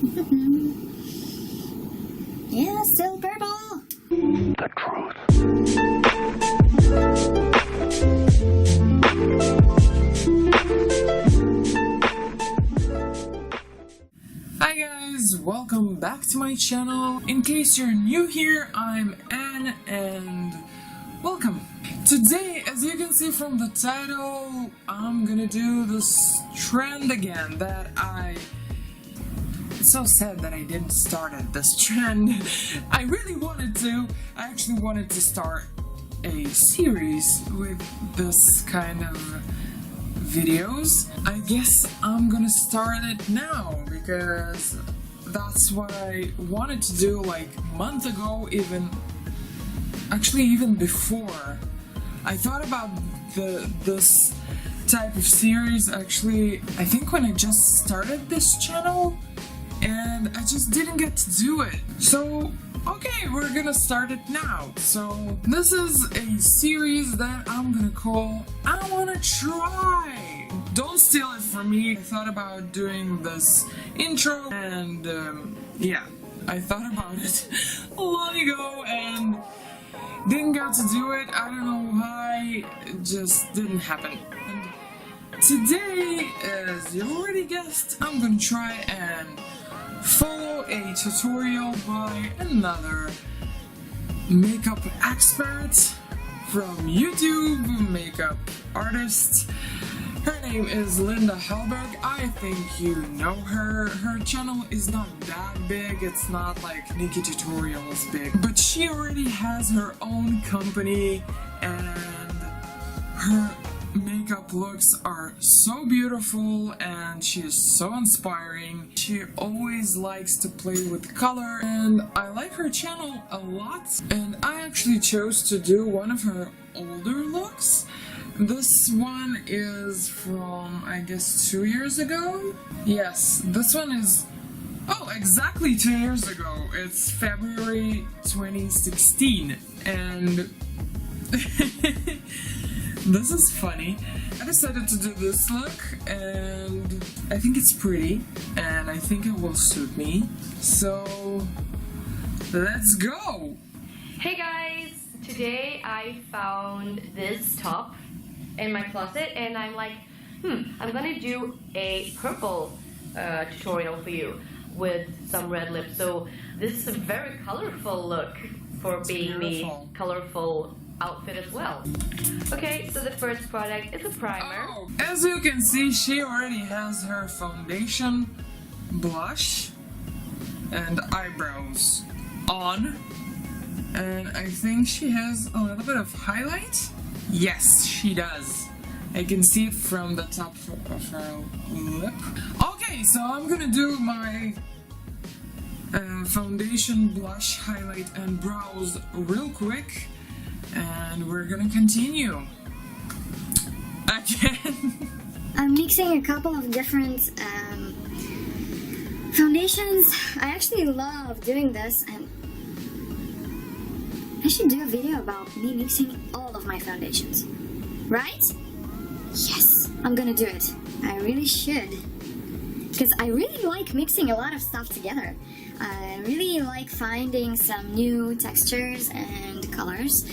Yeah, still purple. The truth. Hi guys, welcome back to my channel. In case you're new here, I'm Anne and welcome. Today, as you can see from the title, I'm gonna do this trend again that it's so sad that I didn't start this trend. I really wanted to. I actually wanted to start a series with this kind of videos. I guess I'm gonna start it now because that's what I wanted to do like a month ago, even before. I thought about this type of series actually, I think when I just started this channel, and I just didn't get to do it. So, okay, we're gonna start it now. So, this is a series that I'm gonna call I Wanna Try. Don't steal it from me. I thought about doing this intro and yeah, I thought about it a long ago and didn't get to do it. I don't know why, it just didn't happen. And today, as you already guessed, I'm gonna try and follow a tutorial by another makeup expert from YouTube, makeup artist. Her name is Hallberg. I think you know her. Her channel is not that big, it's not like Nikki Tutorials big, but she already has her own company and her makeup looks are so beautiful and she is so inspiring. She always likes to play with color and I like her channel a lot, and I actually chose to do one of her older looks. This one is from, I guess, 2 years ago? Yes, this one is, oh, exactly 2 years ago. It's February 2016 and this is funny. I decided to do this look and I think it's pretty and I think it will suit me. So let's go! Hey guys! Today I found this top in my closet and I'm like, I'm gonna do a purple tutorial for you with some red lips. So this is a very colorful look for being the colorful outfit as well. Okay, so the first product is a primer. Oh, as you can see, she already has her foundation, blush, and eyebrows on. And I think she has a little bit of highlight. Yes, she does. I can see it from the top of her lip. Okay, so I'm gonna do my foundation, blush, highlight, and brows real quick. And we're gonna continue. Again. I'm mixing a couple of different foundations. I actually love doing this, and I should do a video about me mixing all of my foundations. Right? Yes, I'm gonna do it. I really should. Because I really like mixing a lot of stuff together. I really like finding some new textures and colors.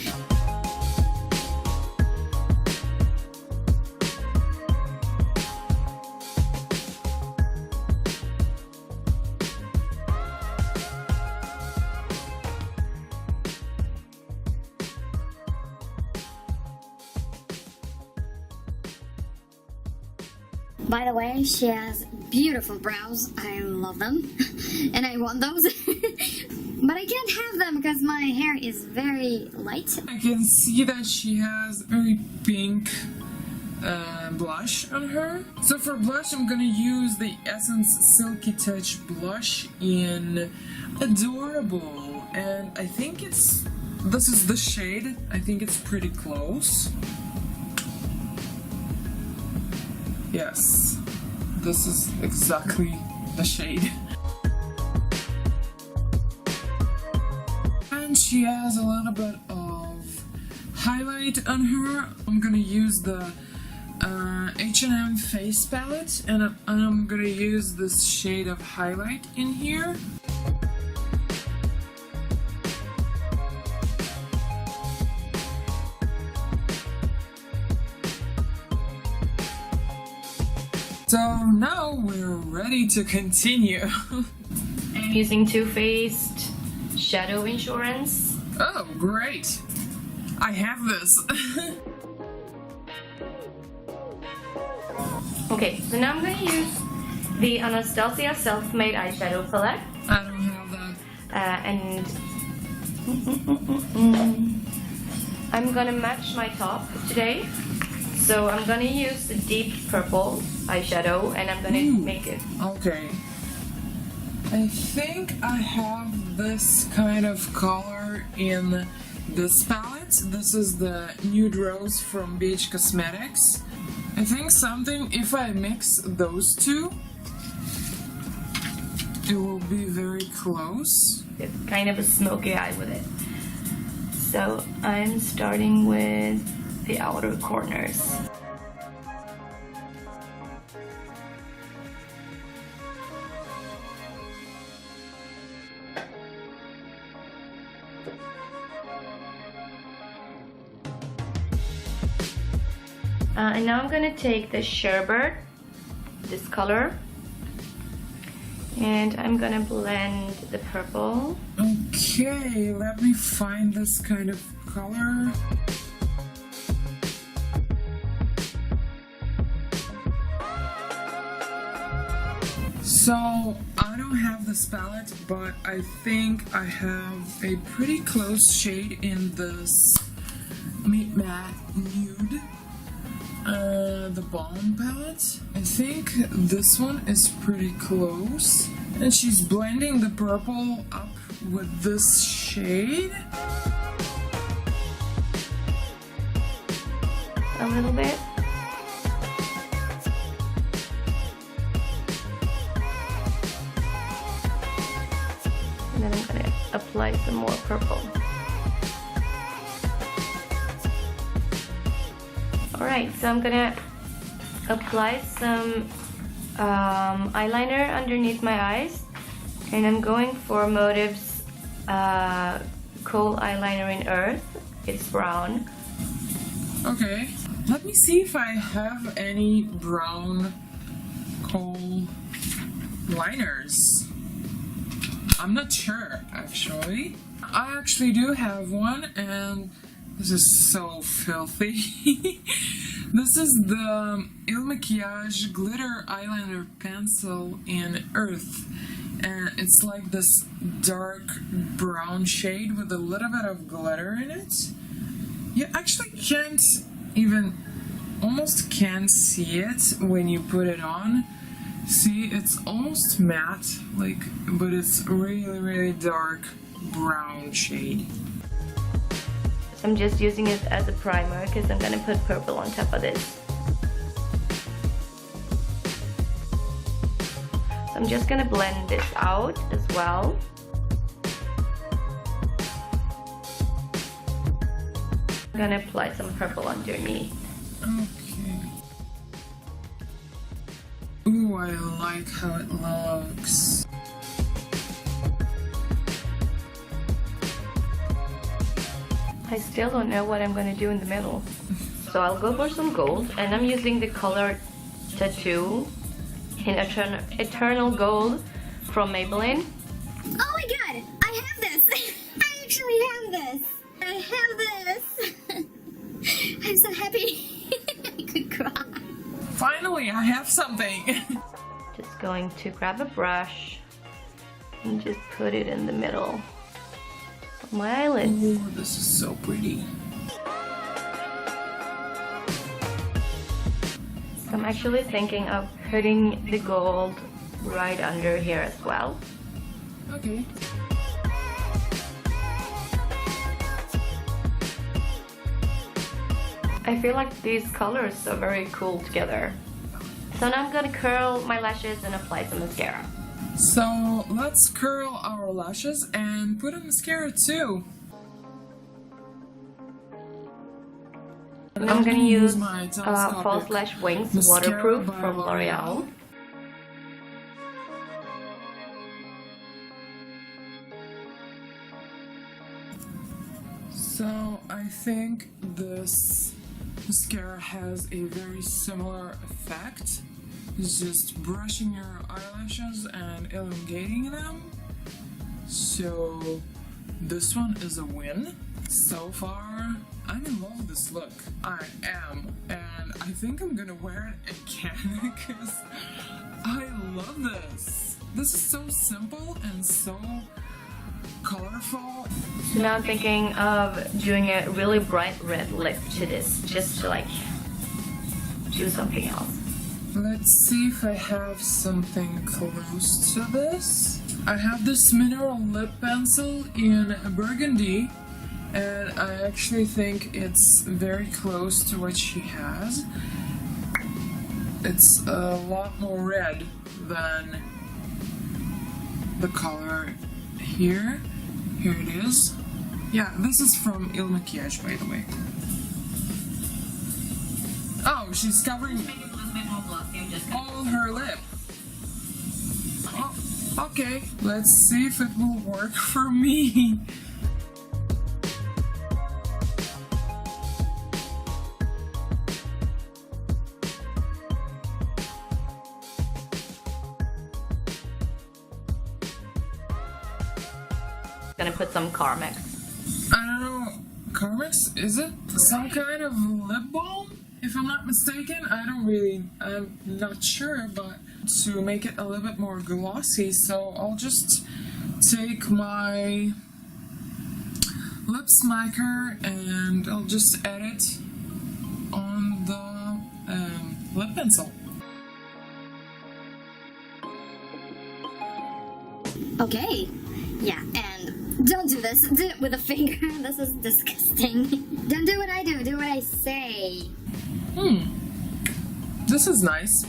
By the way, she has beautiful brows. I love them. And I want those. But I can't have them because my hair is very light. I can see that she has very pink blush on her. So for blush, I'm gonna use the Essence Silky Touch blush in Adorable. And I think this is the shade. I think it's pretty close. Yes, this is exactly the shade. And she has a little bit of highlight on her. I'm gonna use the H&M Face Palette, and I'm gonna use this shade of highlight in here. So now we're ready to continue. I'm using Too Faced Shadow Insurance. Oh, great! I have this. Okay, so now I'm going to use the Anastasia Self-Made Eyeshadow Palette. I don't have that. And I'm going to match my top today. So I'm going to use the deep purple eyeshadow and I'm going to make it. Okay. I think I have this kind of color in this palette. This is the Nude Rose from Beige Cosmetics. I think if I mix those two, it will be very close. It's kind of a smoky eye with it. So I'm starting with the outer corners. And now I'm gonna take the sherbet, this color, and I'm gonna blend the purple. Okay, let me find this kind of color. So, I don't have this palette, but I think I have a pretty close shade in this Meet Matt Nude. The Balm palette. I think this one is pretty close. And she's blending the purple up with this shade. A little bit. And then I'm gonna apply some more purple. Alright, so I'm gonna apply some eyeliner underneath my eyes, and I'm going for Motive's Kohl eyeliner in Earth. It's brown. Okay, let me see if I have any brown Kohl liners. I'm not sure, actually. I actually do have one, and this is so filthy. This is the MAKIAGE Glitter Eyeliner Pencil in Earth. And it's like this dark brown shade with a little bit of glitter in it. You actually almost can't see it when you put it on. See, it's almost matte, but it's really, really dark brown shade. I'm just using it as a primer because I'm gonna put purple on top of this. So I'm just gonna blend this out as well. I'm gonna apply some purple underneath. Okay. Ooh, I like how it looks. I still don't know what I'm going to do in the middle. So I'll go for some gold, and I'm using the color TATOO in Eternal Gold from Maybelline. Oh my god! I have this! I actually have this! I have this! I'm so happy. I could cry. Finally, I have something! Just going to grab a brush and just put it in the middle of my eyelids. Ooh, this is so pretty. So I'm actually thinking of putting the gold right under here as well. Okay. I feel like these colors are very cool together. So now I'm gonna curl my lashes and apply some mascara. So let's curl our lashes and put a mascara too. I'm gonna use my telescopic False Lash Wings mascara Waterproof by from L'Oreal. So I think this mascara has a very similar effect. It's just brushing your eyelashes and elongating them. So this one is a win. So far, I'm in love with this look. I am. And I think I'm gonna wear it again because I love this. This is so simple and so colorful. So now I'm thinking of doing a really bright red lip to this, just to like do something else. Let's see if I have something close to this. I have this mineral lip pencil in Burgundy, and I actually think it's very close to what she has. It's a lot more red than the color here. Here it is. Yeah, this is from MAKIAGE, by the way. Oh, she's covering all her lip. Oh, okay. Let's see if it will work for me. Gonna put some Carmex. I don't know, Carmex, is it some kind of lip balm? If I'm not mistaken, I'm not sure, but to make it a little bit more glossy, so I'll just take my lip smacker and I'll just add it on the lip pencil. Okay, yeah, and don't do this. Do it with a finger. This is disgusting. Don't do what I do what I say. This is nice.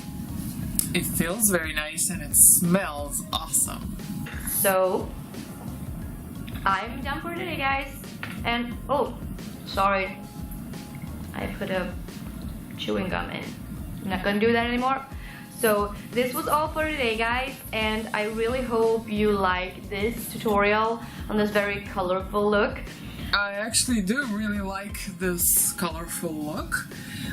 It feels very nice and it smells awesome. So I'm done for today, guys. And oh, sorry, I put a chewing gum in. I'm not gonna do that anymore. So this was all for today, guys, and I really hope you like this tutorial on this very colorful look. I actually do really like this colorful look,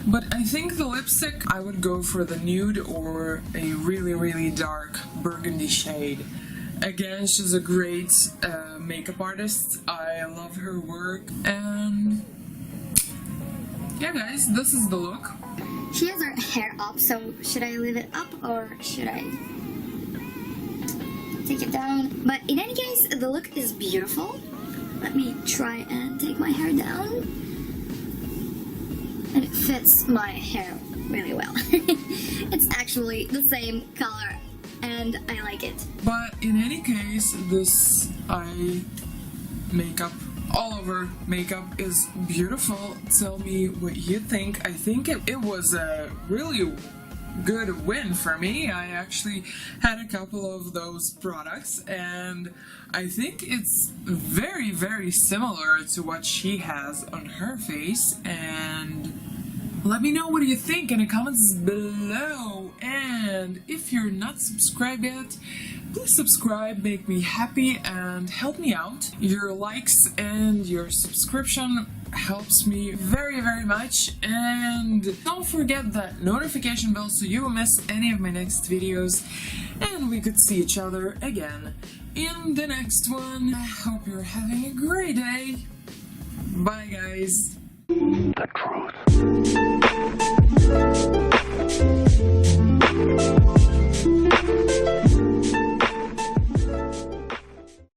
but I think the lipstick I would go for the nude or a really dark burgundy shade. Again, she's a great makeup artist. I love her work, and yeah, guys, this is the look. She has her hair up, so should I leave it up or should I take it down? But in any case, the look is beautiful. Let me try and take my hair down. And it fits my hair really well. It's actually the same color and I like it. But in any case, this eye makeup, all over makeup is beautiful. Tell me what you think. I think it was a really good win for me. I actually had a couple of those products and I think it's very similar to what she has on her face, and let me know what you think in the comments below. And if you're not subscribed yet, please subscribe, make me happy and help me out. Your likes and your subscription helps me very much, and don't forget that notification bell so you won't miss any of my next videos, and we could see each other again in the next one. I hope you're having a great day. Bye, guys. The truth.